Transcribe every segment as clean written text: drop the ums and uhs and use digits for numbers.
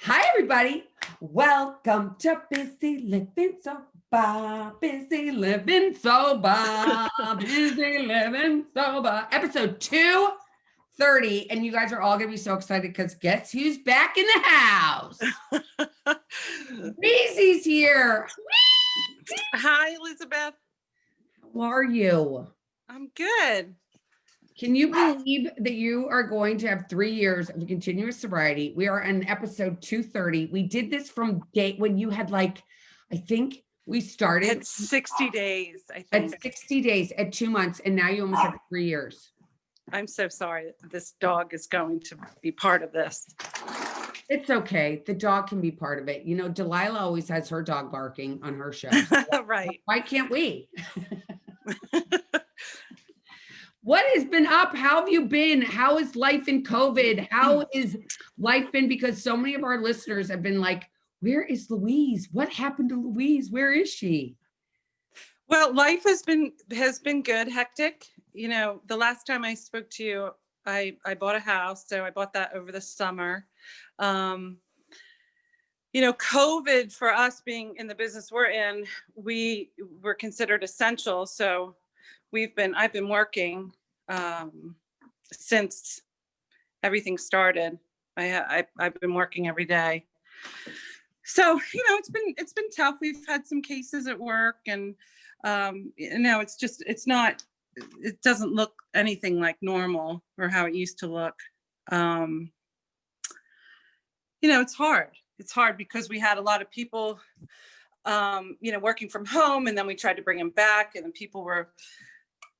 Hi, everybody. Welcome to Busy Living Sober. Busy Living Sober. Busy Living Sober. Episode 230. And you guys are all going to be so excited because guess who's back in the house? Weezie's here. Hi, Elizabeth. How are you? I'm good. Can you believe that you are going to have 3 years of continuous sobriety? We are on episode 230. We did this from date when you had I think we started at 60 days, I think. At 60 days, at 2 months, and now you almost have 3 years. I'm so sorry that this dog is going to be part of this. It's okay. The dog can be part of it. You know, Delilah always has her dog barking on her show. Right. Why can't we? What has been up? How have you been? How is life in COVID? How is life been? Because so many of our listeners have been like, where is Louise? What happened to Louise? Where is she? Well, life has been good, hectic. You know, the last time I spoke to you, I bought a house. So I bought that over the summer. You know, COVID, for us being in the business we're in, we were considered essential. So I've been working since everything started. I've been working every day. So, you know, it's been tough. We've had some cases at work, and you know, it doesn't look anything like normal or how it used to look. You know, it's hard. It's hard because we had a lot of people, you know, working from home, and then we tried to bring them back, and then people were,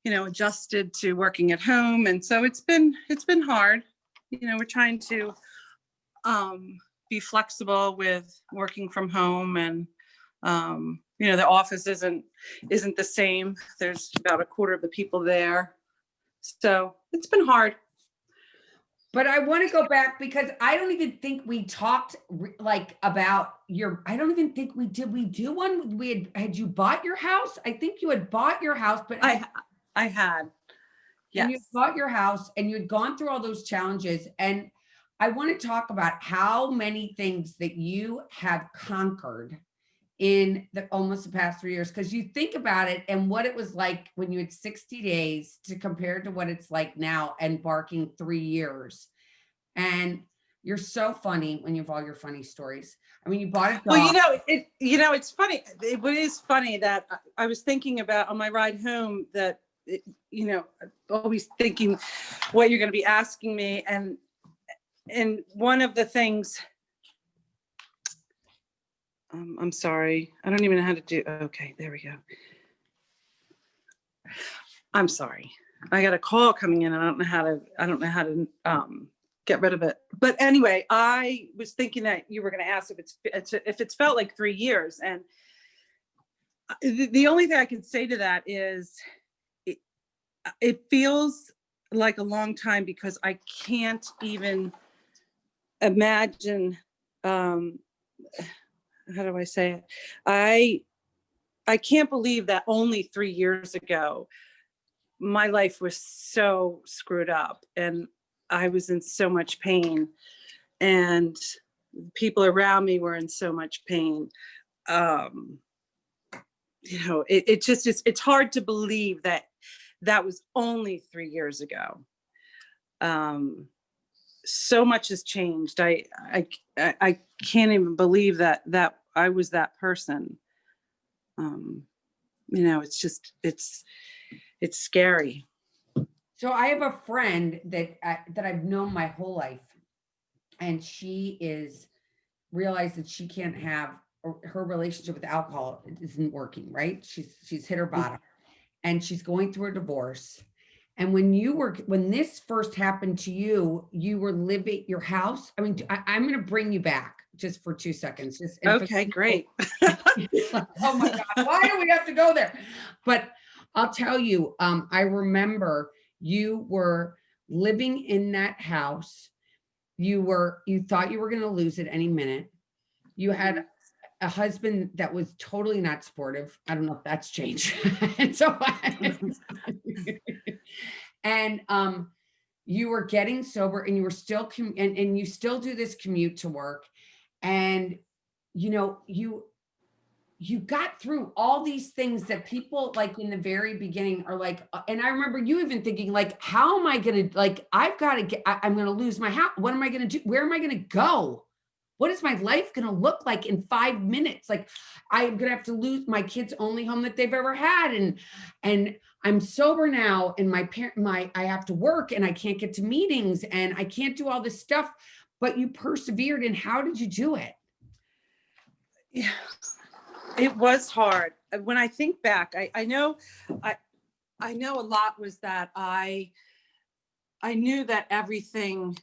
you know, adjusted to working at home. And so it's been hard. You know, we're trying to be flexible with working from home, and you know, the office isn't the same. There's about a quarter of the people there. So it's been hard. But I want to go back because I don't even think we talked about I don't even think we did. We do one. Had you bought your house? I think you had bought your house, but I had. Yes. And you bought your house and you had gone through all those challenges. And I want to talk about how many things that you have conquered in almost the past 3 years. Because you think about it and what it was like when you had 60 days to compare to what it's like now, embarking 3 years. And you're so funny when you have all your funny stories. I mean, you bought a dog. Well, it's funny. It is funny that I was thinking about on my ride home that, you know, always thinking what you're going to be asking me. And one of the things, I'm sorry, I don't even know how to do. Okay, there we go. I'm sorry. I got a call coming in. I don't know how to get rid of it. But anyway, I was thinking that you were going to ask if it's felt like 3 years. And the only thing I can say to that is it feels like a long time because I can't even imagine, how do I say it? I can't believe that only 3 years ago, my life was so screwed up and I was in so much pain and people around me were in so much pain. You know, it's hard to believe that was only 3 years ago. So much has changed. I can't even believe that I was that person. You know, it's scary. So I have a friend that I've known my whole life, and she is realized that she can't have her relationship with alcohol isn't working, right? She's hit her bottom, and she's going through a divorce. And when this first happened to you, you were living your house. I mean, I'm going to bring you back just for 2 seconds. Okay, great. Oh my God, why do we have to go there? But I'll tell you, I remember you were living in that house. You thought you were going to lose it any minute. You had a husband that was totally not supportive. I don't know if that's changed. And so, and you were getting sober, and you were still, and you still do this commute to work. And, you know, you got through all these things that people like in the very beginning are like, and I remember you even thinking like, how am I going to, like, I've got to get, I'm going to lose my house. What am I going to do? Where am I going to go? What is my life going to look like in 5 minutes? Like, I'm going to have to lose my kids' only home that they've ever had. And I'm sober now, and I have to work, and I can't get to meetings, and I can't do all this stuff, but you persevered. And how did you do it? Yeah, it was hard. When I think back, I know, I know a lot was that I knew that everything,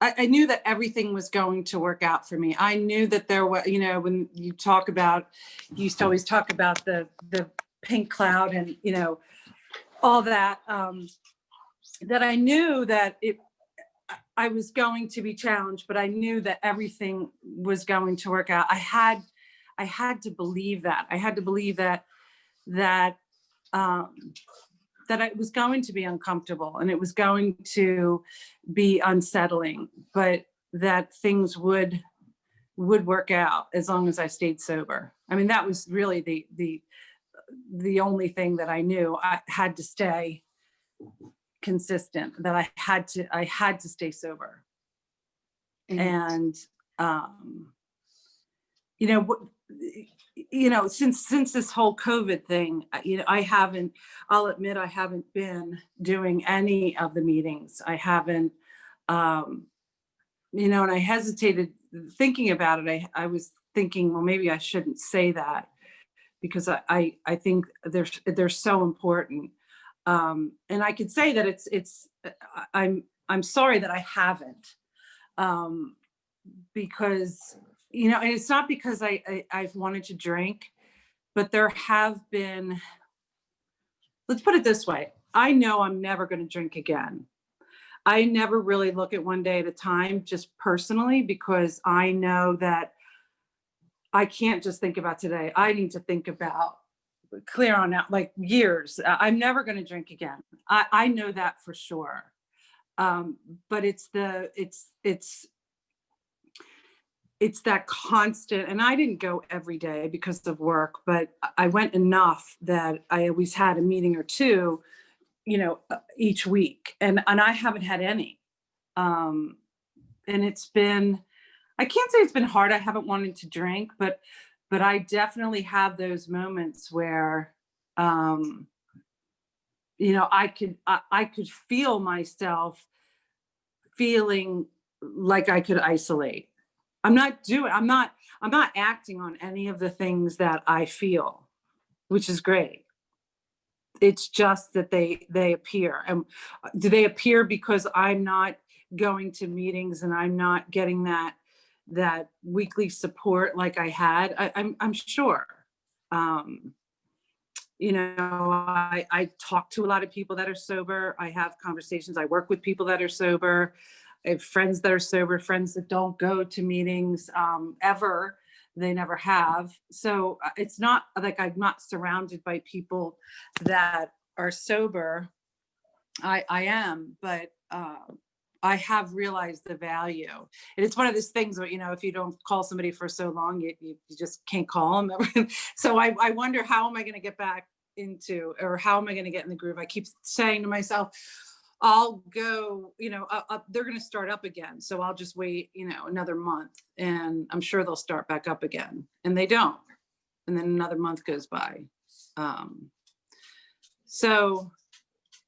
I knew that everything was going to work out for me. I knew that there was, you know, when you talk about, you used to always talk about the pink cloud and, you know, all that, that I knew that I was going to be challenged, but I knew that everything was going to work out. I had to believe that. I had to believe that that it was going to be uncomfortable and it was going to be unsettling, but that things would work out as long as I stayed sober. I mean, that was really the only thing that I knew. I had to stay consistent, that I had to stay sober. And you know, since this whole COVID thing, you know, I'll admit I haven't been doing any of the meetings. I haven't, you know, and I hesitated thinking about it. I was thinking, well, maybe I shouldn't say that because I think they're so important. And I could say that I'm sorry that I haven't, because, you know, and it's not because I've wanted to drink, but there have been, let's put it this way. I know I'm never going to drink again. I never really look at one day at a time, just personally, because I know that I can't just think about today. I need to think about clear on out, like years. I'm never going to drink again. I know that for sure. But it's that constant, and I didn't go every day because of work, but I went enough that I always had a meeting or two, you know, each week, and I haven't had any. And it's been, I can't say it's been hard. I haven't wanted to drink, but I definitely have those moments where, you know, I could feel myself feeling like I could isolate. I'm not acting on any of the things that I feel, which is great. It's just that they appear. And do they appear because I'm not going to meetings and I'm not getting that weekly support like I had? I'm sure. You know, I talk to a lot of people that are sober. I have conversations. I work with people that are sober. I have friends that are sober, friends that don't go to meetings ever. They never have. So it's not like I'm not surrounded by people that are sober. I am, but I have realized the value. And it's one of those things where, you know, if you don't call somebody for so long, you just can't call them. So I wonder, how am I going to get back into, or how am I going to get in the groove? I keep saying to myself, I'll go, you know, they're going to start up again. So I'll just wait, you know, another month and I'm sure they'll start back up again. And they don't. And then another month goes by. So,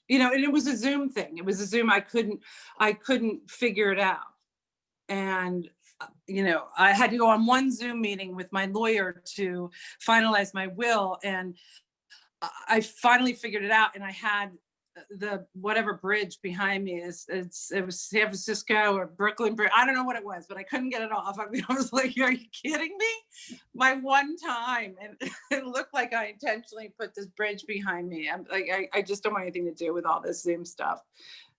you know, and it was a Zoom thing. It was a Zoom. I couldn't figure it out. And, you know, I had to go on one Zoom meeting with my lawyer to finalize my will. And I finally figured it out. And I had the whatever bridge behind me it was San Francisco or Brooklyn Bridge. I don't know what it was, but I couldn't get it off. I mean, I was like, are you kidding me? My one time. And it looked like I intentionally put this bridge behind me. I'm like, I just don't want anything to do with all this Zoom stuff.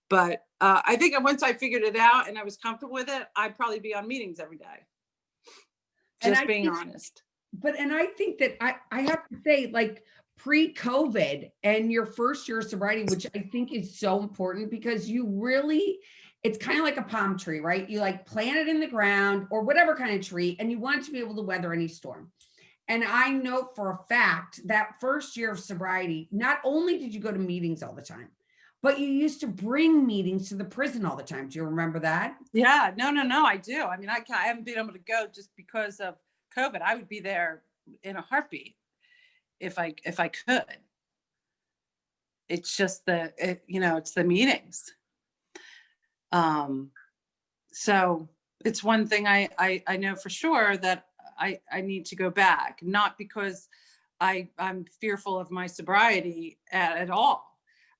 But I think once I figured it out and I was comfortable with it, I'd probably be on meetings every day. Just being honest. But, and I think that I have to say, like, pre-COVID and your first year of sobriety, which I think is so important because you really it's kind of like a palm tree, right? You like plant it in the ground or whatever kind of tree, and you want it to be able to weather any storm. And I know for a fact that first year of sobriety, not only did you go to meetings all the time, but you used to bring meetings to the prison all the time. Do you remember that? Yeah, no, I do. I mean, I haven't been able to go just because of COVID. I would be there in a heartbeat if I could. It's just it's the meetings. So it's one thing I know for sure that I need to go back, not because I'm fearful of my sobriety at all.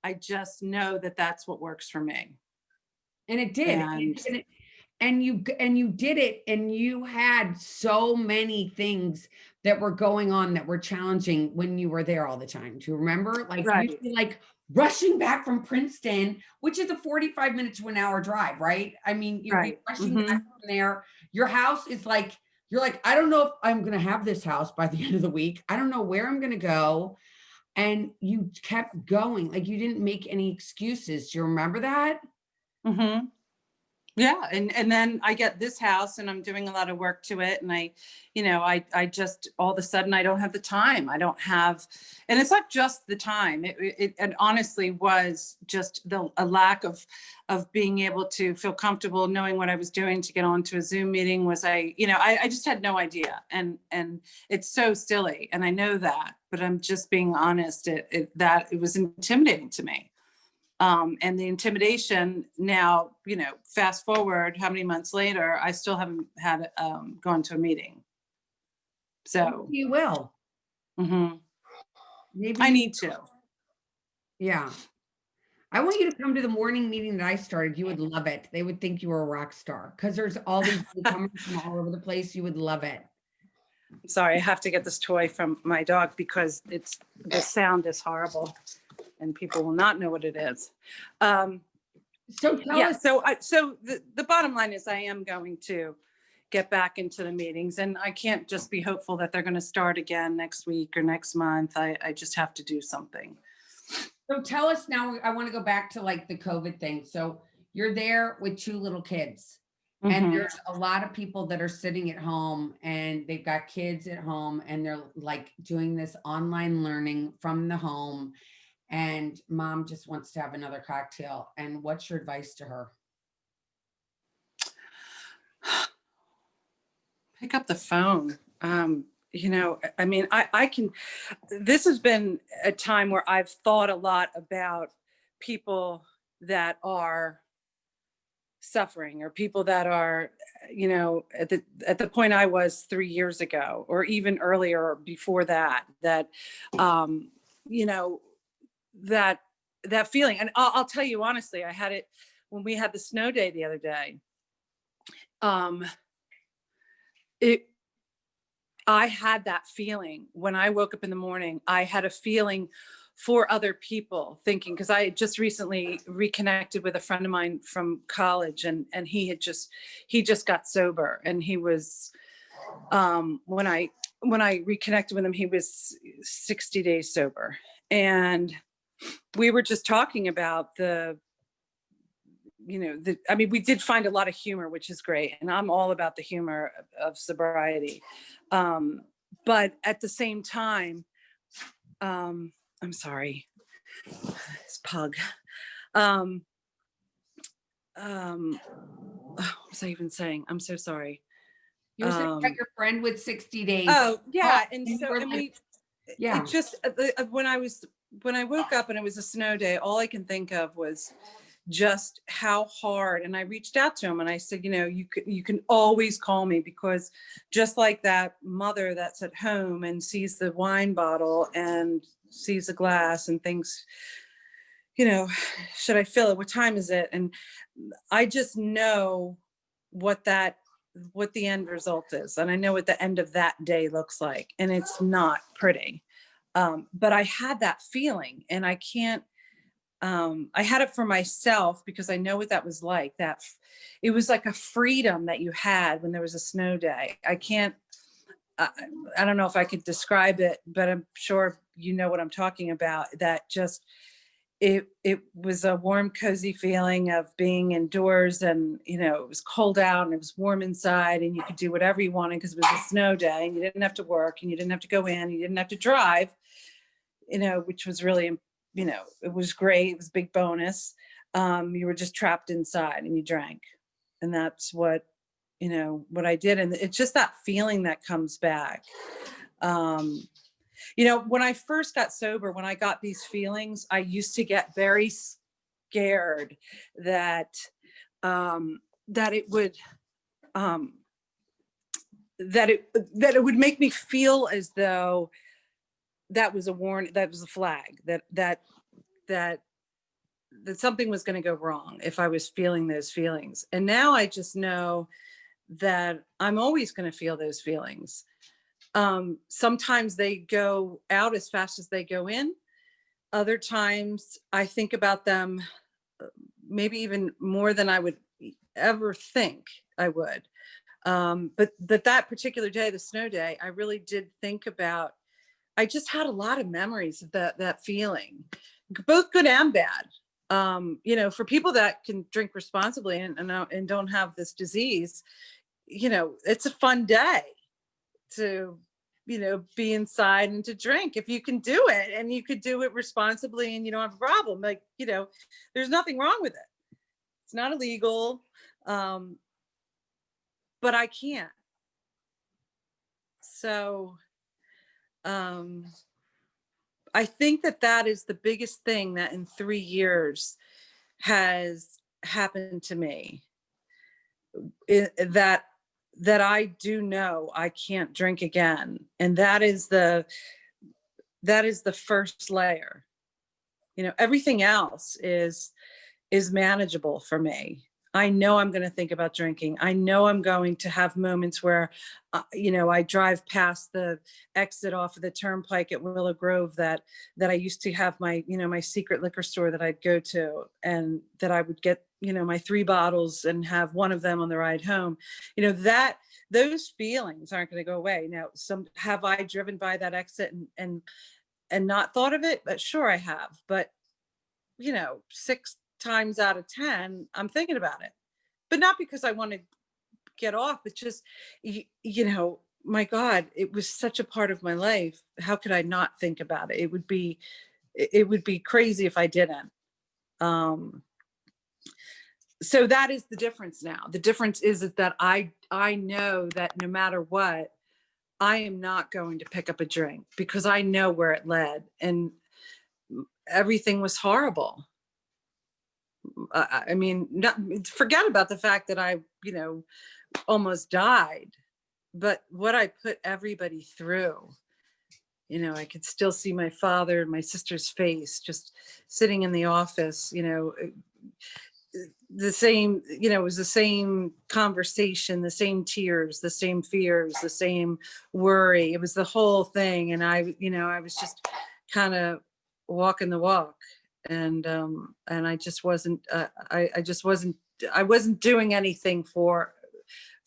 I just know that that's what works for me. And it did. And And you did it, and you had so many things that were going on that were challenging when you were there all the time. Do you remember? Like right, you'd be like rushing back from Princeton, which is a 45 minute to an hour drive, right? I mean, you'd be right. rushing back from there. Your house is like, you're like, I don't know if I'm gonna have this house by the end of the week. I don't know where I'm gonna go. And you kept going, like you didn't make any excuses. Do you remember that? Mm-hmm. Yeah, and then I get this house and I'm doing a lot of work to it, and I just all of a sudden I don't have the time. I don't have, and it's not just the time. It honestly was just a lack of being able to feel comfortable knowing what I was doing to get onto a Zoom meeting. Was I just had no idea, and it's so silly, and I know that, but I'm just being honest. That it was intimidating to me. And the intimidation now, fast forward how many months later, I still haven't had gone to a meeting. So You will. mhm. Maybe I you, need to. yeah. I want you to come to the morning meeting that I started. You would love it. They would think you were a rock star because there's all these newcomers from all over the place. You would love it. Sorry, I have to get this toy from my dog because the sound is horrible and people will not know what it is. So tell Yeah, us, so the bottom line is I am going to get back into the meetings, and I can't just be hopeful that they're going to start again next week or next month. I just have to do something. so tell us now. I want to go back to like the COVID thing. So you're there with two little kids, and Mhm. there's a lot of people that are sitting at home and they've got kids at home and they're like doing this online learning from the home. And mom just wants to have another cocktail. And what's your advice to her? Pick up the phone. I mean, I can, this has been a time where I've thought a lot about people that are suffering, or people that are, at the point I was 3 years ago, or even earlier, or before that, um, you know, that, that feeling. And I'll tell you honestly, I had it when we had the snow day the other day. Um, it, I had that feeling when I woke up in the morning. I had a feeling for other people, thinking, because I had just recently reconnected with a friend of mine from college, and he just got sober, and he was when I reconnected with him, he was 60 days sober, and we were just talking about I mean, we did find a lot of humor, which is great. And I'm all about the humor of sobriety. But at the same time, I'm sorry, this pug. Um, what was I even saying? I'm so sorry. You were saying about your friend with 60 days. Oh Oh, yeah. And and you so, were and like, we, yeah. it just, when I woke up and it was a snow day, all I can think of was just how hard. And I reached out to him and I said, you can always call me, because just like that mother that's at home and sees the wine bottle and sees a glass and thinks, should I fill it? What time is it? And I just know what the end result is. And I know what the end of that day looks like. And it's not pretty. But I had that feeling, and I can't, I had it for myself because I know what that was like. It was like a freedom that you had when there was a snow day. I don't know if I could describe it, but I'm sure you know what I'm talking about. That just, it was a warm, cozy feeling of being indoors, and it was cold out and it was warm inside, and you could do whatever you wanted because it was a snow day, and you didn't have to work, and you didn't have to go in, you didn't have to drive, which was really, it was great. It was a big bonus. You were just trapped inside and you drank, and that's what I did, and it's just that feeling that comes back. When I first got sober, when I got these feelings, I used to get very scared that that it would that it would make me feel as though that was a warning, that was a flag, that something was going to go wrong if I was feeling those feelings. And now I just know that I'm always going to feel those feelings. Sometimes they go out as fast as they go in. Other times I think about them maybe even more than I would ever think I would. But that particular day, the snow day, I really did think about, I just had a lot of memories of that feeling, both good and bad. For people that can drink responsibly and don't have this disease, it's a fun day to be inside and to drink if you can do it, and you could do it responsibly and you don't have a problem. Like, there's nothing wrong with it. It's not illegal. But I can't. So I think that is the biggest thing that in 3 years has happened to me, that I do know I can't drink again. And that is the first layer. Everything else is manageable for me. I know I'm going to think about drinking. I know I'm going to have moments where, I drive past the exit off of the turnpike at Willow Grove that I used to have my, my secret liquor store that I'd go to, and that I would get, my 3 bottles and have one of them on the ride home. That those feelings aren't going to go away. Now, have I driven by that exit and not thought of it? But sure I have. But 6 times out of 10, I'm thinking about it, but not because I want to get off. It's just, my God, it was such a part of my life. How could I not think about it? It would be crazy if I didn't. So that is the difference now. The difference is that I know that no matter what, I am not going to pick up a drink, because I know where it led, and everything was horrible. I mean, forget about the fact that I, almost died, but what I put everybody through. I could still see my father and my sister's face just sitting in the office, the same, it was the same conversation, the same tears, the same fears, the same worry. It was the whole thing. And I was just kind of walking the walk. And I just wasn't, I wasn't doing anything for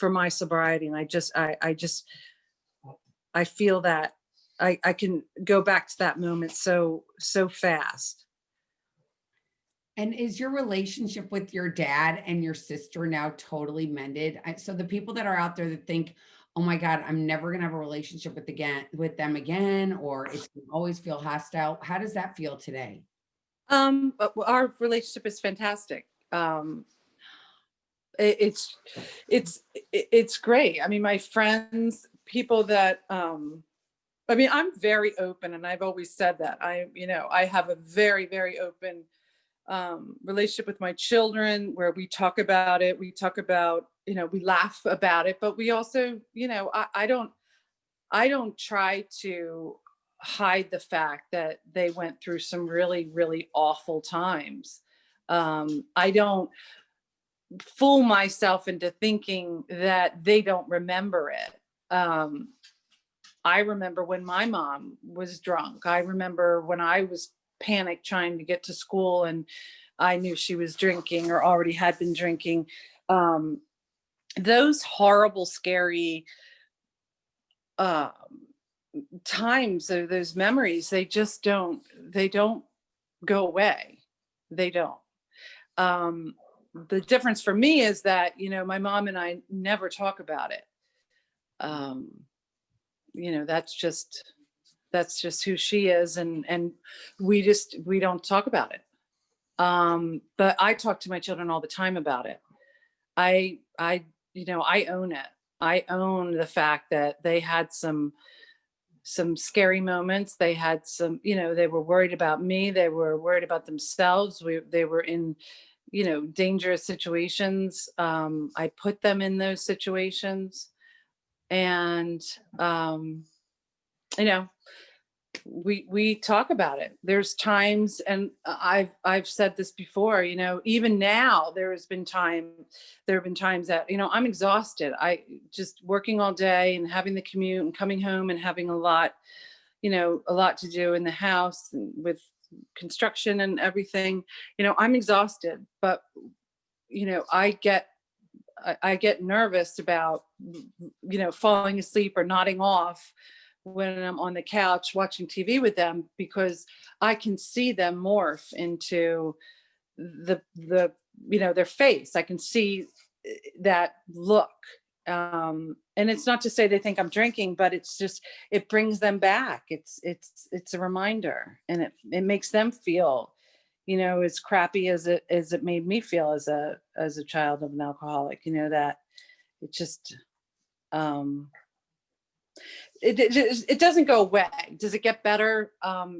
my sobriety. And I feel that I can go back to that moment so fast. And is your relationship with your dad and your sister now totally mended? So the people that are out there that think, oh my God, I'm never going to have a relationship with them again, or it's going to always feel hostile. How does that feel today? But our relationship is fantastic. It's great. I mean, my friends, people that, I mean, I'm very open, and I've always said that. I have a very, very open relationship with my children, where we talk about it. We talk about, we laugh about it, but we also, I don't try to hide the fact that they went through some really, really awful times. I don't fool myself into thinking that they don't remember it. I remember when my mom was drunk. I remember when I was panicked trying to get to school and I knew she was drinking or already had been drinking. Those horrible, scary times, those memories, they don't go away. They don't. The difference for me is that, my mom and I never talk about it. Um, that's just who she is. And we don't talk about it. But I talk to my children all the time about it. I own it. I own the fact that they had some scary moments. They had they were worried about me. They were worried about themselves. They were in, dangerous situations. I put them in those situations. And, you know, we talk about it. There's times, and I've said this before, even now there have been times that, I'm exhausted. I just working all day and having the commute and coming home and having a lot to do in the house and with construction and everything. I'm exhausted, but I get nervous about falling asleep or nodding off when I'm on the couch watching TV with them, because I can see them morph into their face. I can see that look. And it's not to say they think I'm drinking, but it's just, it brings them back. It's a reminder, and it makes them feel, as crappy as it made me feel as a child of an alcoholic, that it just, it doesn't go away. Does it get better?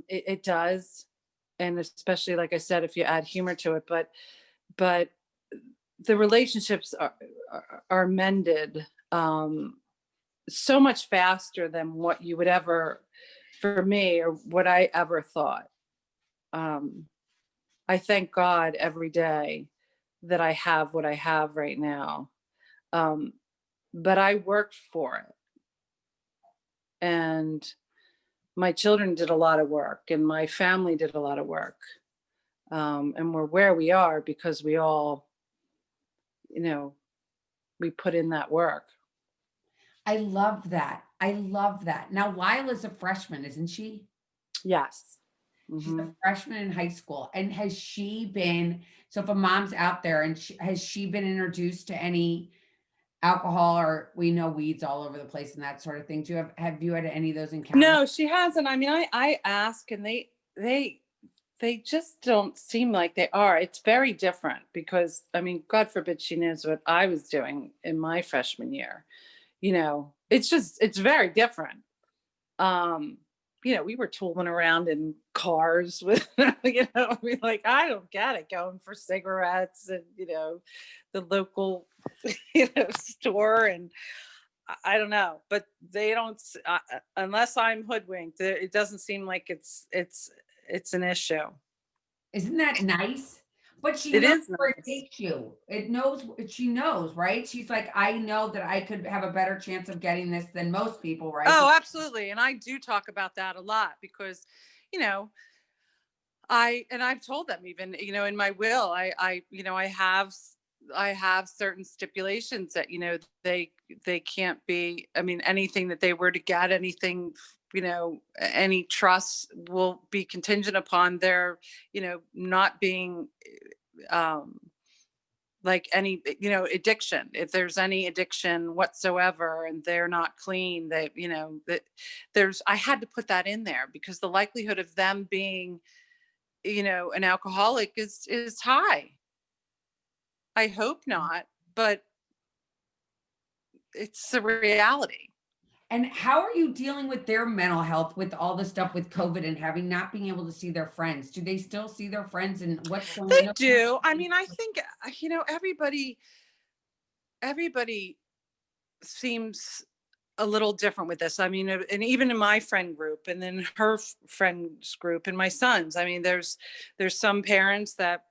It does. And especially, like I said, if you add humor to it, but the relationships are mended so much faster than what you would ever, for me, or what I ever thought. I thank God every day that I have what I have right now. But I worked for it. And my children did a lot of work, and my family did a lot of work. And we're where we are because we all, we put in that work. I love that. I love that. Now, Lila's a freshman, isn't she? Yes. She's Mm-hmm. a freshman in high school. And has she been, so if a mom's out there and has she been introduced to any alcohol, or we know weeds all over the place and that sort of thing? Have you had any of those encounters? No, she hasn't. I mean, I ask, and they just don't seem like they are. It's very different because, I mean, God forbid she knows what I was doing in my freshman year. It's very different. We were tooling around in cars with, I mean, like, I don't get it, going for cigarettes and, the local, store. And I don't know, but they don't, unless I'm hoodwinked, it doesn't seem like it's an issue. Isn't that nice? But she It knows is where it nice. takes you. She knows, right? She's like, I know that I could have a better chance of getting this than most people, right? Oh, absolutely. And I do talk about that a lot because, you know, I've told them, even, in my will, I have certain stipulations that, they can't be, I mean, anything that they were to get, anything, any trust will be contingent upon their, not being, like any, addiction. If there's any addiction whatsoever and they're not clean, that I had to put that in there because the likelihood of them being, an alcoholic is high. I hope not, but it's a reality. And how are you dealing with their mental health with all the stuff with COVID and having not being able to see their friends? Do they still see their friends, and what's going They on? do. I mean, I think, everybody seems a little different with this. I mean, and even in my friend group and then her friends group and my sons, I mean, there's some parents that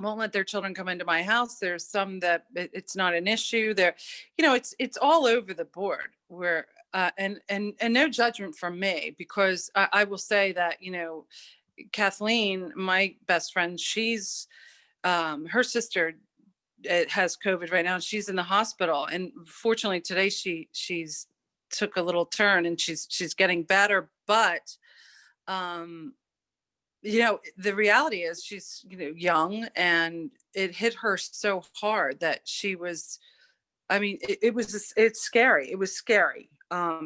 won't let their children come into my house. There's some that it's not an issue there. It's all over the board where, and no judgment from me, because I will say that, Kathleen, my best friend, she's, her sister has COVID right now, and she's in the hospital. And fortunately today she's took a little turn and she's getting better. But, the reality is she's, young, and it hit her so hard that she was, I mean, it's scary. It was scary.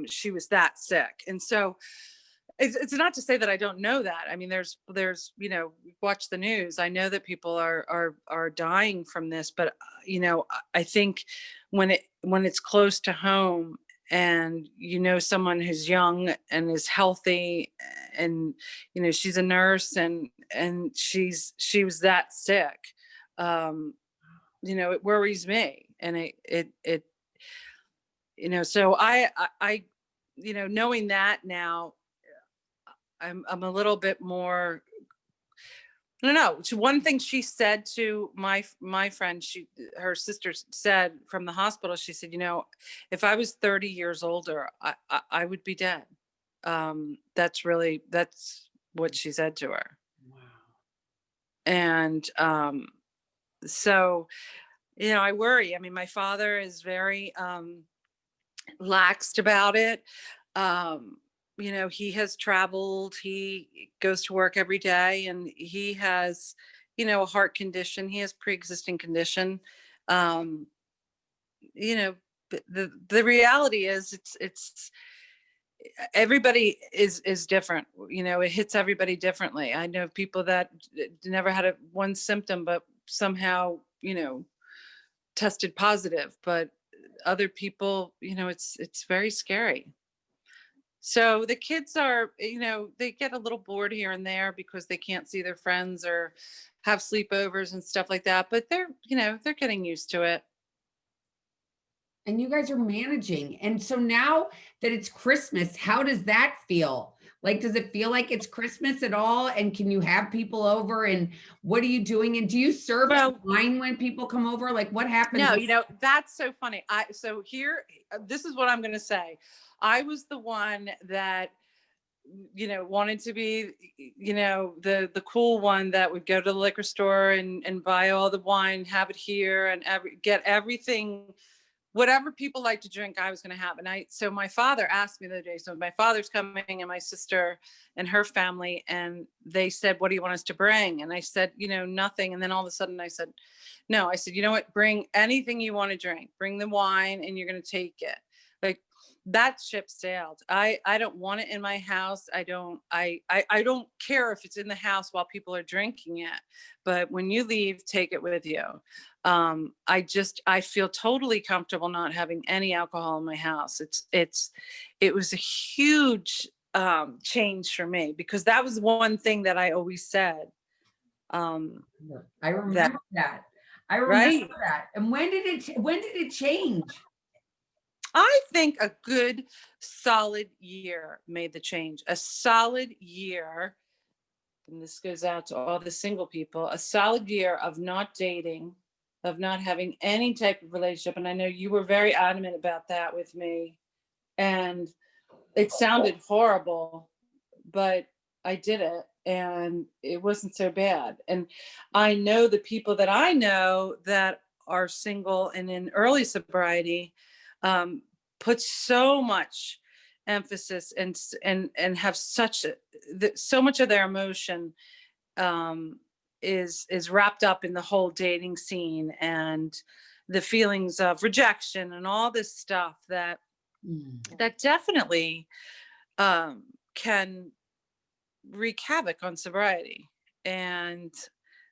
She was that sick. And so it's not to say that I don't know that. I mean, there's, watch the news. I know that people are dying from this, but I think when it's close to home, and someone who's young and is healthy, and she's a nurse, and she was that sick, it worries me. And so I knowing that now, I'm a little bit more, I don't know. One thing she said to my friend, her sister said from the hospital, she said, if I was 30 years older, I would be dead. That's what she said to her. Wow. And so, I worry. I mean, my father is very laxed about it. He has traveled, he goes to work every day, and he has, a heart condition. He has pre-existing condition. Um, you know, the reality is it's everybody is different. It hits everybody differently. I know people that never had one symptom, but somehow, tested positive, but other people, it's very scary. So the kids are, they get a little bored here and there because they can't see their friends or have sleepovers and stuff like that. But they're getting used to it. And you guys are managing. And so now that it's Christmas, how does that feel? Like, does it feel like it's Christmas at all? And can you have people over? And what are you doing? And do you serve Well, wine when people come over? Like, what happens? no, that's so funny. So here, this is what I'm going to say. I was the one that wanted to be, the cool one that would go to the liquor store and buy all the wine, have it here, and get everything, whatever people like to drink, I was going to have. So my father asked me the other day, so my father's coming and my sister and her family, and they said, what do you want us to bring? And I said, nothing. And then all of a sudden I said, no. I said, you know what, bring anything you want to drink, bring the wine, and you're going to take it. Like, that ship sailed. I don't want it in my house. I don't care if it's in the house while people are drinking it, but when you leave, take it with you. I feel totally comfortable not having any alcohol in my house. It was a huge change for me, because that was one thing that I always said. I remember that. I remember Right. that. And when did it change? I think a good solid year made the change. A solid year, and this goes out to all the single people, a solid year of not dating, of not having any type of relationship. And I know you were very adamant about that with me. And it sounded horrible, but I did it, and it wasn't so bad. And I know the people that I know that are single and in early sobriety, put so much emphasis and have so much of their emotion is wrapped up in the whole dating scene and the feelings of rejection and all this stuff that definitely can wreak havoc on sobriety. And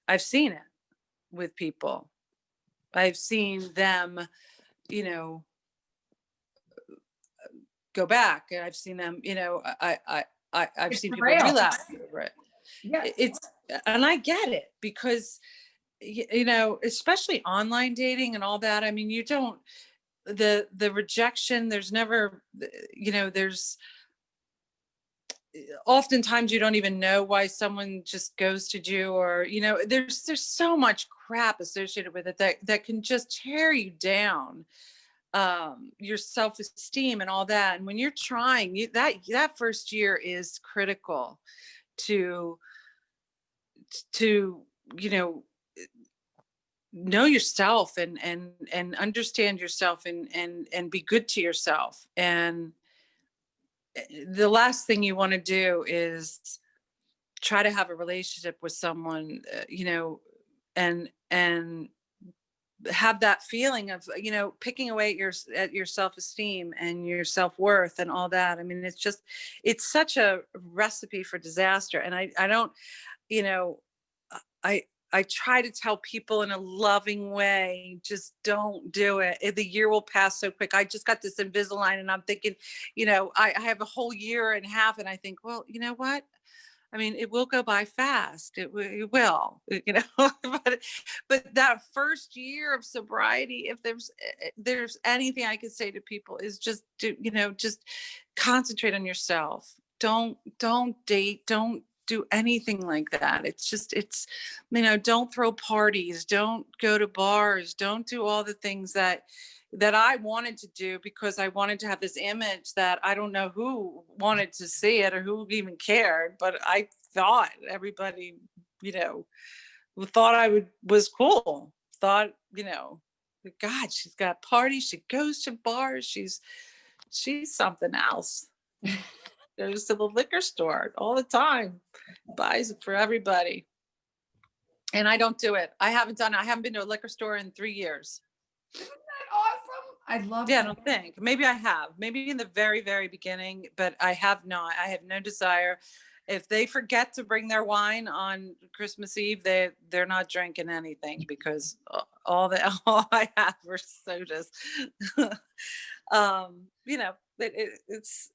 I've seen it with people. I've seen them, go back, and I've seen them, I've seen people relapse over it. Yeah. And I get it, because especially online dating and all that. I mean, you don't, the rejection, there's never, there's oftentimes you don't even know why someone just ghosted you, or there's so much crap associated with it that can just tear you down, your self-esteem and all that. And when you're trying, that first year is critical to know yourself and understand yourself and be good to yourself. And the last thing you want to do is try to have a relationship with someone, and have that feeling of, picking away at your self-esteem and your self-worth and all that. I mean, it's such a recipe for disaster. And I don't, you know, I I try to tell people in a loving way, just don't do it. The year will pass so quick. I just got this Invisalign and I'm thinking, I have a whole year and a half, and I think, well, you know what? I mean, it will go by fast. It will, but that first year of sobriety, if there's anything I could say to people, is just just concentrate on yourself. Don't date. Don't do anything like that. Don't throw parties. Don't go to bars. Don't do all the things that I wanted to do, because I wanted to have this image that I don't know who wanted to see it or who even cared, but I thought everybody, you know, thought was cool. Thought, God, she's got parties, she goes to bars, she's something else. Goes to the liquor store all the time, buys it for everybody. And I don't do it. I haven't been to a liquor store in 3 years. Isn't that awesome? I love Yeah, I that. don't think. Maybe I have. Maybe in the very, very beginning, but I have not. I have no desire. If they forget to bring their wine on Christmas Eve, they're not drinking anything, because all I have are sodas.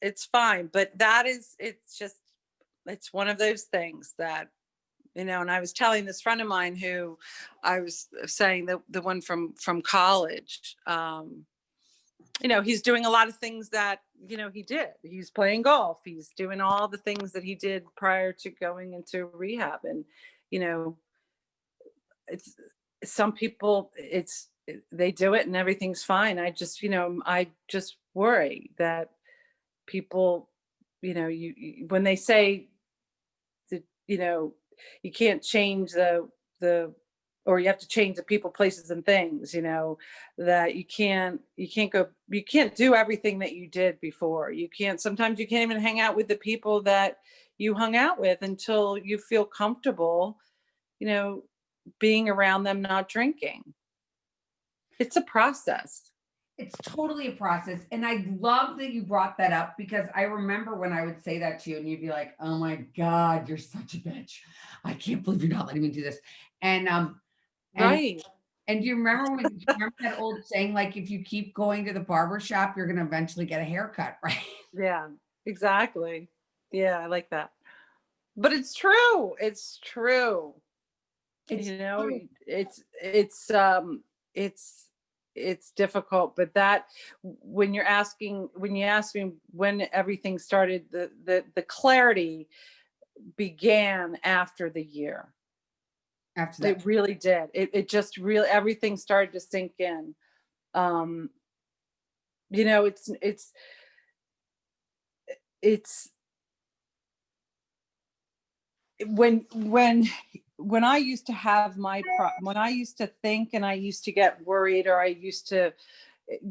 It's fine, but it's one of those things that, and I was telling this friend of mine who I was saying, the one from college, he's doing a lot of things that, he did. He's playing golf. He's doing all the things that he did prior to going into rehab. And, it's some people, they do it and everything's fine. I just worry that people, when they say that, you can't change the or you have to change the people, places, and things, that you can't do everything that you did before. Sometimes you can't even hang out with the people that you hung out with until you feel comfortable, being around them, not drinking. It's a process. It's totally a process. And I love that you brought that up, because I remember when I would say that to you and you'd be like, oh my God, you're such a bitch. I can't believe you're not letting me do this. And Right. and do you remember that old saying, like, if you keep going to the barber shop, you're gonna eventually get a haircut, right? Yeah, exactly. Yeah, I like that. But it's true. It's true. It's true. It's difficult, but that, when you ask me when everything started, the clarity began after the year. After that. It really did. It just really, everything started to sink in. um it's when I used to have when I used to think, and I used to get worried, or I used to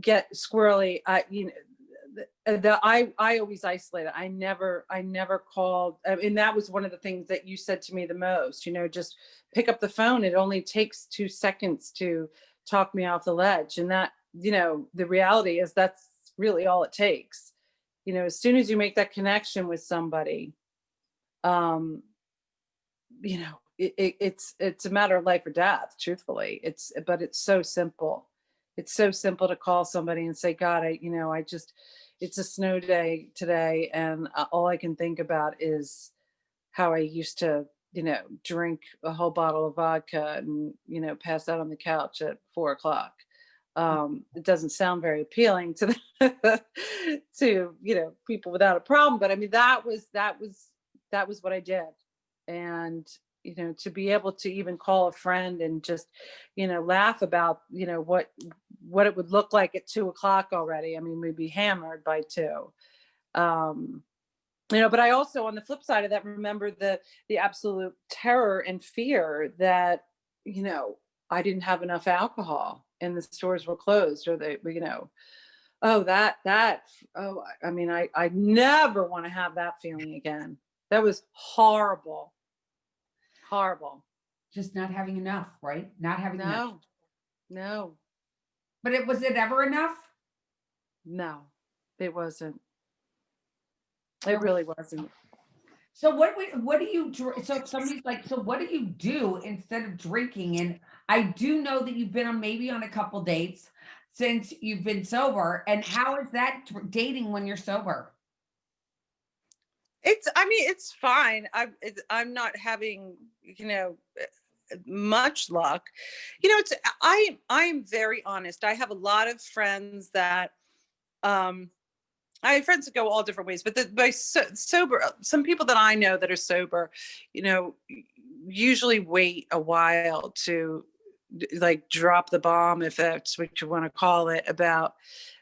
get squirrely, I always isolated. I never called. I mean, that was one of the things that you said to me the most, just pick up the phone. It only takes 2 seconds to talk me off the ledge. And that, the reality is that's really all it takes. As soon as you make that connection with somebody, um, it's a matter of life or death, truthfully. But it's so simple. It's so simple to call somebody and say, God, it's a snow day today, and all I can think about is how I used to, drink a whole bottle of vodka and, pass out on the couch at 4 o'clock. It doesn't sound very appealing to to, people without a problem, but I mean, that was what I did. And, to be able to even call a friend and just, laugh about, what it would look like at 2 o'clock already. I mean, we'd be hammered by 2. But I also, on the flip side of that, remember the absolute terror and fear that, I didn't have enough alcohol and the stores were closed, or they, I mean, I never want to have that feeling again. That was horrible. Horrible. Just not having enough, right? Not having enough. No, no, But was it ever enough? no, it wasn't. It There was. really wasn't. So what do you so if somebody's like, so what do you do instead of drinking? And I do know that you've been on maybe on a couple dates since you've been sober. And how is that dating when you're sober? I mean, it's fine. I'm not having, much luck. I'm very honest. I have a lot of friends that, um, I have friends that go all different ways, but sober, some people that I know that are sober, you know, usually wait a while to like drop the bomb, if that's what you want to call it, about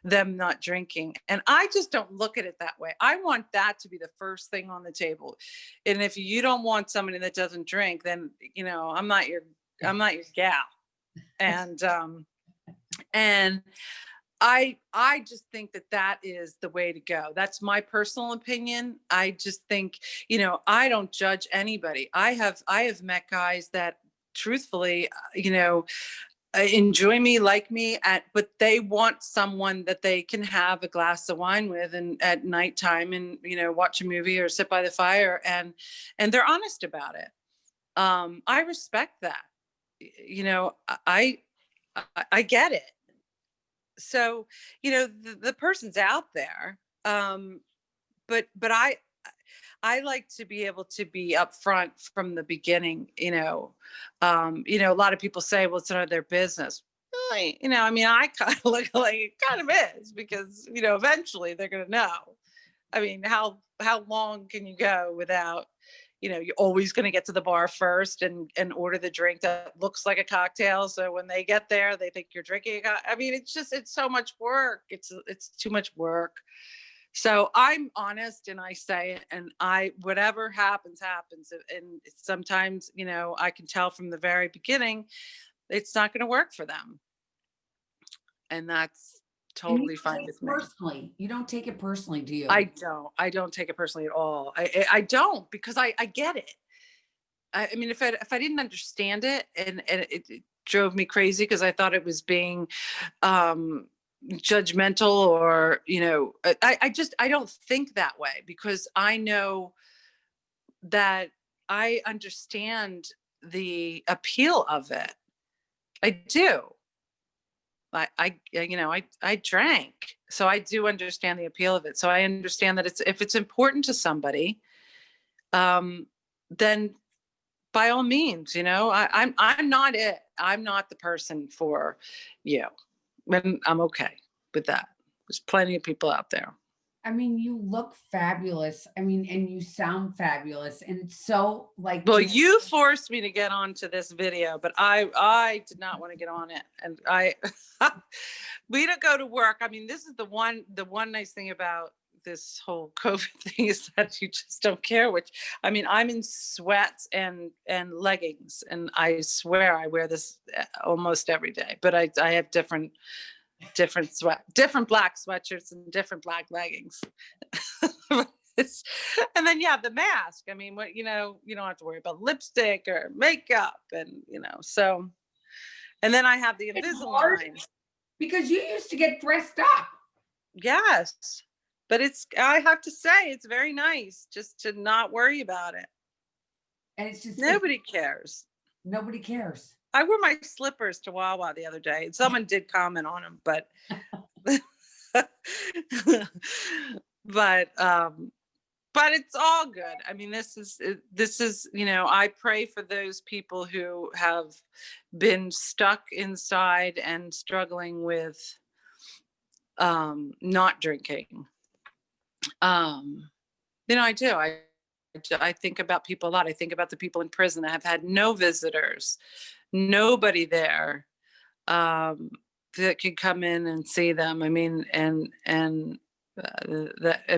them not drinking. And I just don't look at it that way. I want that to be the first thing on the table. And if you don't want somebody that doesn't drink, then, I'm not your gal. And, and I just think that is the way to go. That's my personal opinion. I just think, I don't judge anybody. I have met guys that truthfully, enjoy me, like me, but they want someone that they can have a glass of wine with and at nighttime and, watch a movie or sit by the fire, and they're honest about it. I respect that. You know, I get it. So, the person's out there. But I like to be able to be upfront from the beginning. A lot of people say, well, it's none of their business. Really, I mean, I kind of look like it kind of is, because, eventually they're going to know. I mean, how long can you go without, you're always going to get to the bar first and order the drink that looks like a cocktail. So when they get there, they think you're drinking. I mean, it's so much work. It's too much work. So I'm honest and I say it, and whatever happens, happens. And sometimes, I can tell from the very beginning, it's not going to work for them. And that's And you totally don't fine take with it me. personally. You don't take it personally, do you? I don't take it personally at all. I don't, because I get it. I mean, if I didn't understand it, and it drove me crazy because I thought it was being, judgmental, or, I don't think that way, because I know that I understand the appeal of it. I do. I drank, so I do understand the appeal of it. So I understand that if it's important to somebody, then by all means, I'm not it. I'm not the person for you. And I'm okay with that. There's plenty of people out there. I mean, you look fabulous. I mean, and you sound fabulous. And it's so like, Well, you forced me to get onto this video, but I did not want to get on it. And we don't go to work. I mean, this is the one nice thing about this whole COVID thing, is that you just don't care which. I mean, I'm in sweats and leggings, and I swear I wear this almost every day, but I have different black sweatshirts and different black leggings. And then the mask. I mean, what, you don't have to worry about lipstick or makeup, and so. And then I have the Invisalign. Because you used to get dressed up. Yes, but I have to say, it's very nice just to not worry about it. And it's just nobody cares. Nobody cares. I wore my slippers to Wawa the other day, and someone did comment on them, but but it's all good. I mean, this is, I pray for those people who have been stuck inside and struggling with not drinking. I do. I think about people a lot. I think about the people in prison that have had no visitors, nobody there that could come in and see them. I mean, and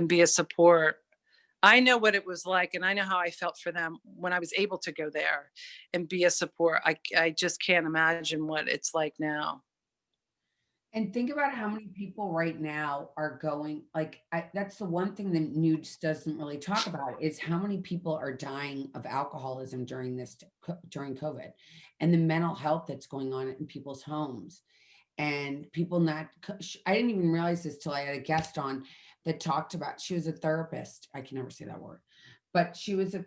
be a support. I know what it was like, and I know how I felt for them when I was able to go there and be a support. I just can't imagine what it's like now. And think about how many people right now are going, like, that's the one thing the news doesn't really talk about is how many people are dying of alcoholism during during COVID, and the mental health that's going on in people's homes, and people not. I didn't even realize this till I had a guest on that talked about. She was a therapist. I can never say that word, but she was a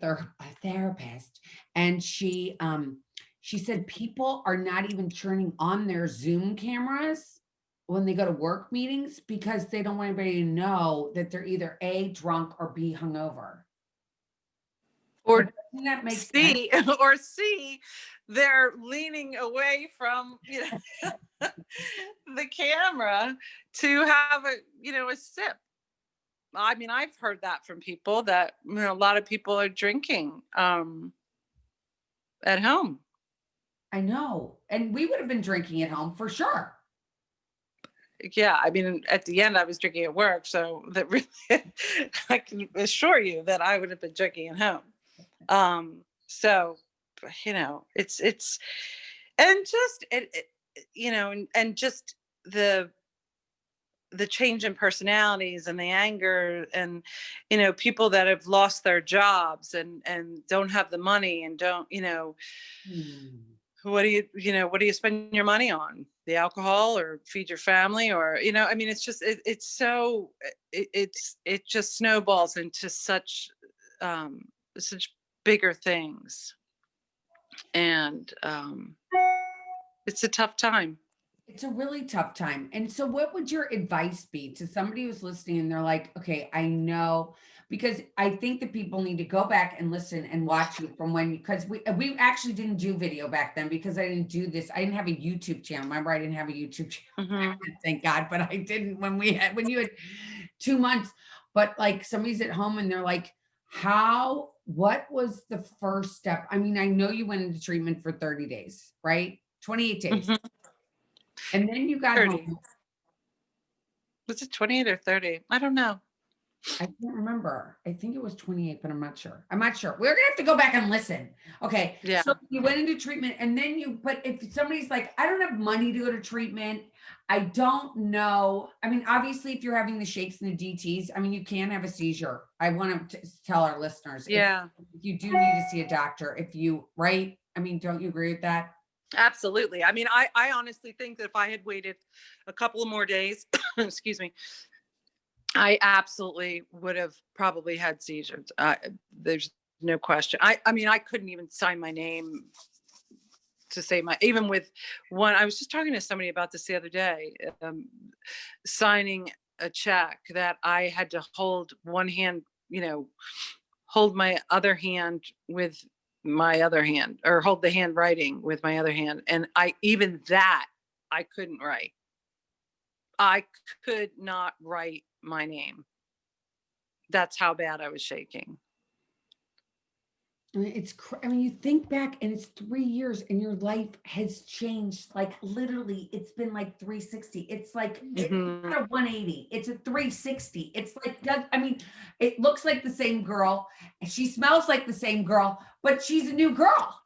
therapist, and she said people are not even turning on their Zoom cameras when they go to work meetings because they don't want anybody to know that they're either A, drunk or B, hungover. But Or doesn't that make sense? C, or C, they're leaning away from, the camera to have a sip. I mean, I've heard that from people that, a lot of people are drinking at home. I know. And we would have been drinking at home for sure. Yeah, I mean, at the end, I was drinking at work, so that really, I can assure you that I would have been drinking at home. So, it's, and just and just the change in personalities and the anger, and people that have lost their jobs and don't have the money and don't, Hmm. what do you spend your money on? The alcohol, or feed your family, or I mean, it's just it's so it just snowballs into such bigger things, and it's a tough time. It's a really tough time. And so, what would your advice be to somebody who's listening and they're like, okay, I know, because I think that people need to go back and listen and watch you from when, because we actually didn't do video back then because I didn't do this. I didn't have a YouTube channel. Remember, I didn't have a YouTube channel. Hmm. Thank God, but I didn't when you had 2 months. But like somebody's at home and they're like, what was the first step? I mean, I know you went into treatment for 30 days, right? 28 days. Hmm. And then you got 30. home. Was it 28 or 30? I don't know. I can't remember. I think it was 28, but I'm not sure. I'm not sure. We're gonna have to go back and listen. Okay. Yeah. So you went into treatment and then but if somebody's like, I don't have money to go to treatment, I don't know. I mean, obviously, if you're having the shakes and the DTs, I mean, you can have a seizure. I want to tell our listeners Yeah, if you do need to see a doctor, right? I mean, don't you agree with that? absolutely. I mean, I honestly think that if I had waited a couple of more days, excuse me, I absolutely would have probably had seizures. There's no question. I mean, I couldn't even sign my name to say even with one. I was just talking to somebody about this the other day, signing a check that I had to hold one hand, hold my other hand with my other hand, or hold the handwriting with my other hand. And even that, I couldn't write. I could not write my name. That's how bad I was shaking. I mean, I mean, you think back and it's 3 years and your life has changed. Like literally, it's been like 360. It's like it's Mhm. not a 180. It's a 360. It's like I mean, it looks like the same girl and she smells like the same girl, but she's a new girl.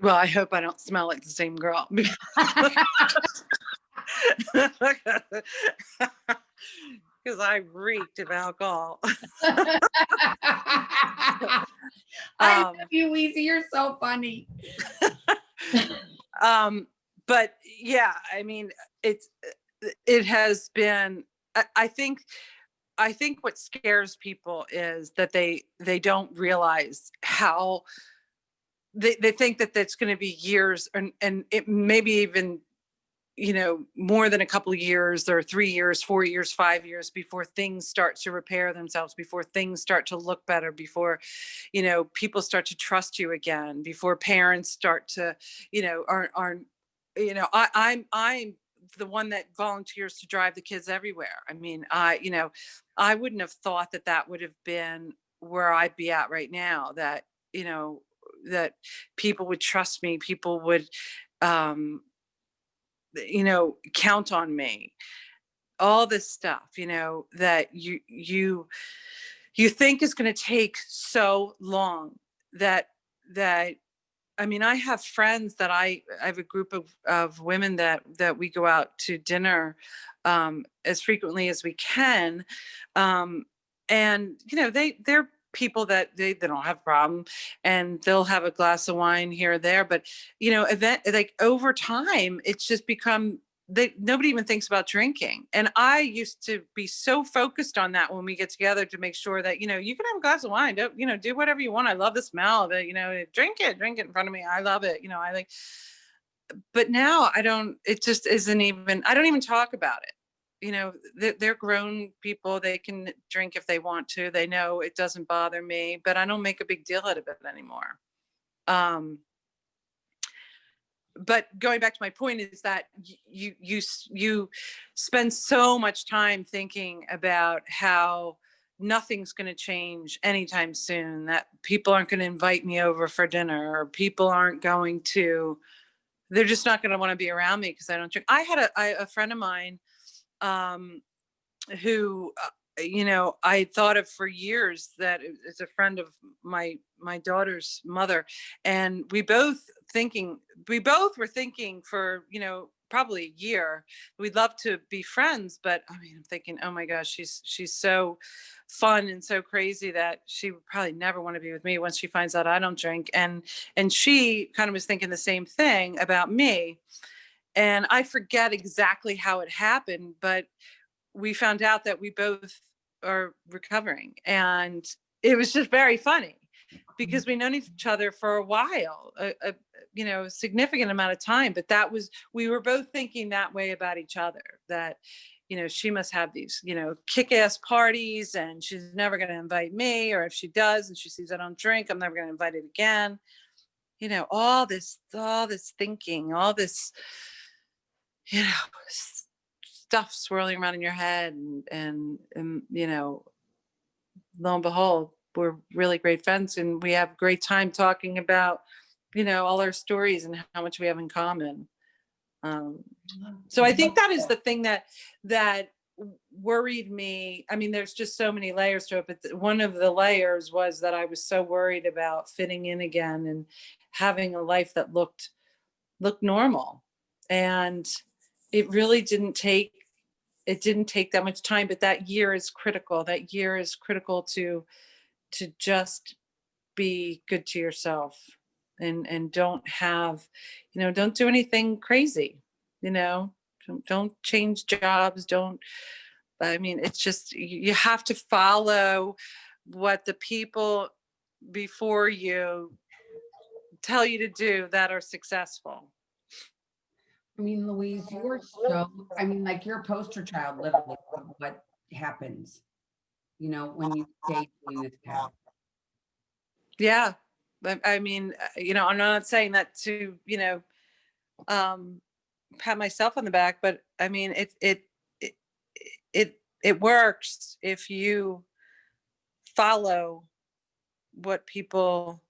Well, I hope I don't smell like the same girl. Because I reeked of alcohol. I love you, Weezie. You're so funny. But yeah, I mean, it has been. I think what scares people is that they don't realize how they think that that's going to be years, and it maybe even more than a couple of years, or 3 years, 4 years, 5 years before things start to repair themselves, before things start to look better, before people start to trust you again, before parents start to aren't I'm the one that volunteers to drive the kids everywhere. I mean, I wouldn't have thought that would have been where I'd be at right now, that that people would trust me, people would um count on me, all this stuff, that you think is going to take so long, that I mean, I have friends that I have a group of women that we go out to dinner as frequently as we can. Um, and, they're people that they don't have a problem, and they'll have a glass of wine here or there. But, event like over time, it's just become nobody even thinks about drinking. And I used to be so focused on that when we get together, to make sure that, you can have a glass of wine, don't, do whatever you want. I love the smell of it, drink it in front of me. I love it. I like, but now I don't, it just isn't even, I don't even talk about it. They're grown people. They can drink if they want to. They know it doesn't bother me, but I don't make a big deal out of it anymore. But going back to my point is that you spend so much time thinking about how nothing's going to change anytime soon, that people aren't going to invite me over for dinner, or people aren't going to, they're just not going to want to be around me because I don't drink. I had a friend of mine who I thought of for years, that is a friend of my daughter's mother, and we both were thinking for probably a year, we'd love to be friends. But I mean, I'm thinking, oh my gosh, she's so fun and so crazy that she would probably never want to be with me once she finds out I don't drink. And she kind of was thinking the same thing about me. And I forget exactly how it happened, but we found out that we both are recovering. And it was just very funny, because we've known each other for a while, a significant amount of time. But we were both thinking that way about each other, that, she must have these, kick-ass parties, and she's never going to invite me, or if she does and she sees I don't drink, I'm never going to invite it again. All this thinking, all this, stuff swirling around in your head, and lo and behold, we're really great friends, and we have a great time talking about all our stories and how much we have in common. So I think that is the thing that worried me. I mean, there's just so many layers to it, but one of the layers was that I was so worried about fitting in again and having a life that looked normal. And it really didn't take that much time, but that year is critical. That year is critical to just be good to yourself, and don't don't do anything crazy, don't change jobs. It's just, you have to follow what the people before you tell you to do that are successful. I mean, Louise, like you're a poster child, literally, of what happens, when you stay doing this path. Yeah. But I mean, I'm not saying that to, pat myself on the back, but I mean, it works if you follow what people,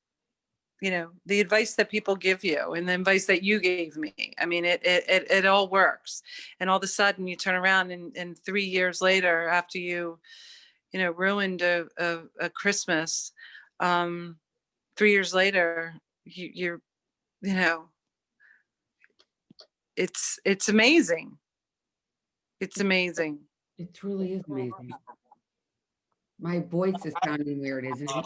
the advice that people give you, and the advice that you gave me. I mean, it all works. And all of a sudden you turn around, and 3 years later, after you ruined a Christmas, 3 years later, you're, it's amazing. It's amazing. It truly is amazing. My voice is sounding weird, isn't it?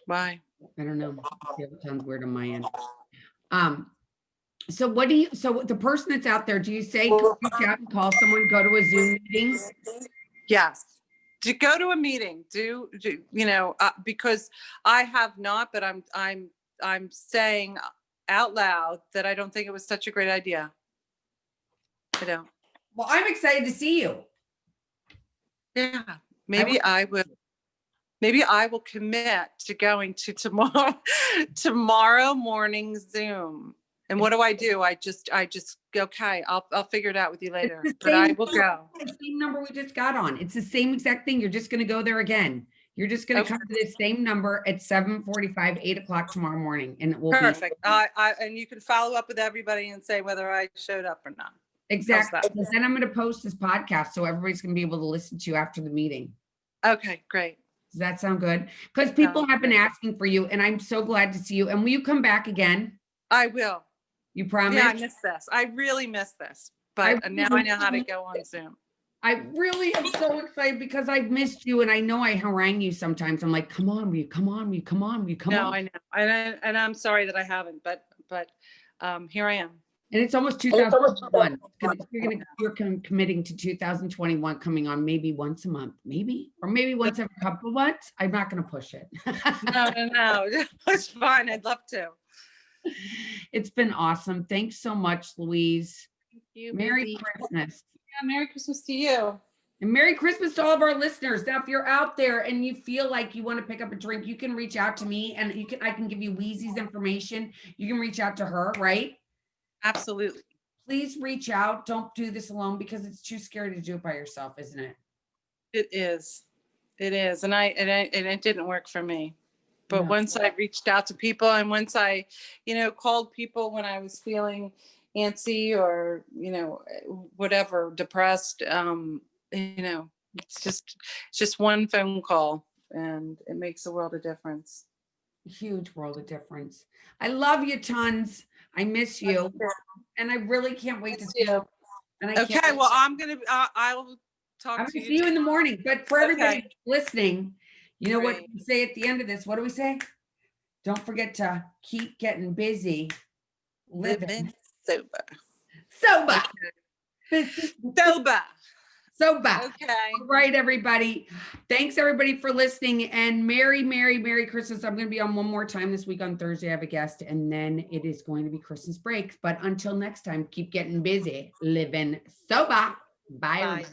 Why? I don't know. It sounds weird on my end. So the person that's out there, do you say reach out and call someone, go to a Zoom meeting? Yes. To go to a meeting, because I have not, but I'm saying out loud that I don't think it was such a great idea. I don't. Well, I'm excited to see you. Yeah, maybe I will commit to going to tomorrow morning Zoom. And what do? I just okay, I'll figure it out with you later. But I will go. It's the same number we just got on. It's the same exact thing. You're just going to go there again. You're just going to come to the same number at 7:45, 8 o'clock tomorrow morning, and it will perfect. And you can follow up with everybody and say whether I showed up or not. Exactly. Because then I'm going to post this podcast so everybody's going to be able to listen to you after the meeting. Okay, great. Does that sound good? Because people Sounds have been good. asking for you, and I'm so glad to see you. And will you come back again? I will. You Yeah, promise? I miss this. I really miss this. I But now I know how to really, go on Zoom. I really am so excited because I've missed you, and I know I harangue you sometimes. I'm like, come on, will you come on? Will you come on? Will you come No, on? I know. And I'm sorry that I haven't, but here I am. And it's almost 2021 because you're committing to 2021 coming on maybe once a month, maybe, or maybe once every couple of months. I'm not going to push it. No. It's fine. I'd love to. It's been awesome. Thanks so much, Louise. Thank you, Merry Bizzy. Christmas. Yeah, Merry Christmas to you. And Merry Christmas to all of our listeners. Now, if you're out there and you feel like you want to pick up a drink, you can reach out to me and I can give you Weezie's information. You can reach out to her, right? Absolutely. Please reach out. Don't do this alone because it's too scary to do it by yourself, isn't it? It is. It is. And it didn't work for me. But No. once I reached out to people and once I, called people when I was feeling antsy or, whatever, depressed, it's just one phone call and it makes a world of difference. Huge world of difference. I love you tons. I miss you. And I really can't wait to see you. And I Okay, well, I will talk I'm to gonna you. see you in the morning. But for everybody Okay. listening, you know what Great. we say at the end of this? What do we say? Don't forget to keep getting busy, living sober. sober. Sober. Sober. Okay. All right, everybody. Thanks everybody for listening. And Merry, Merry, Merry Christmas. I'm going to be on one more time this week on Thursday. I have a guest, and then it is going to be Christmas break. But until next time, keep getting busy, living sober. Bye. Bye. Everybody.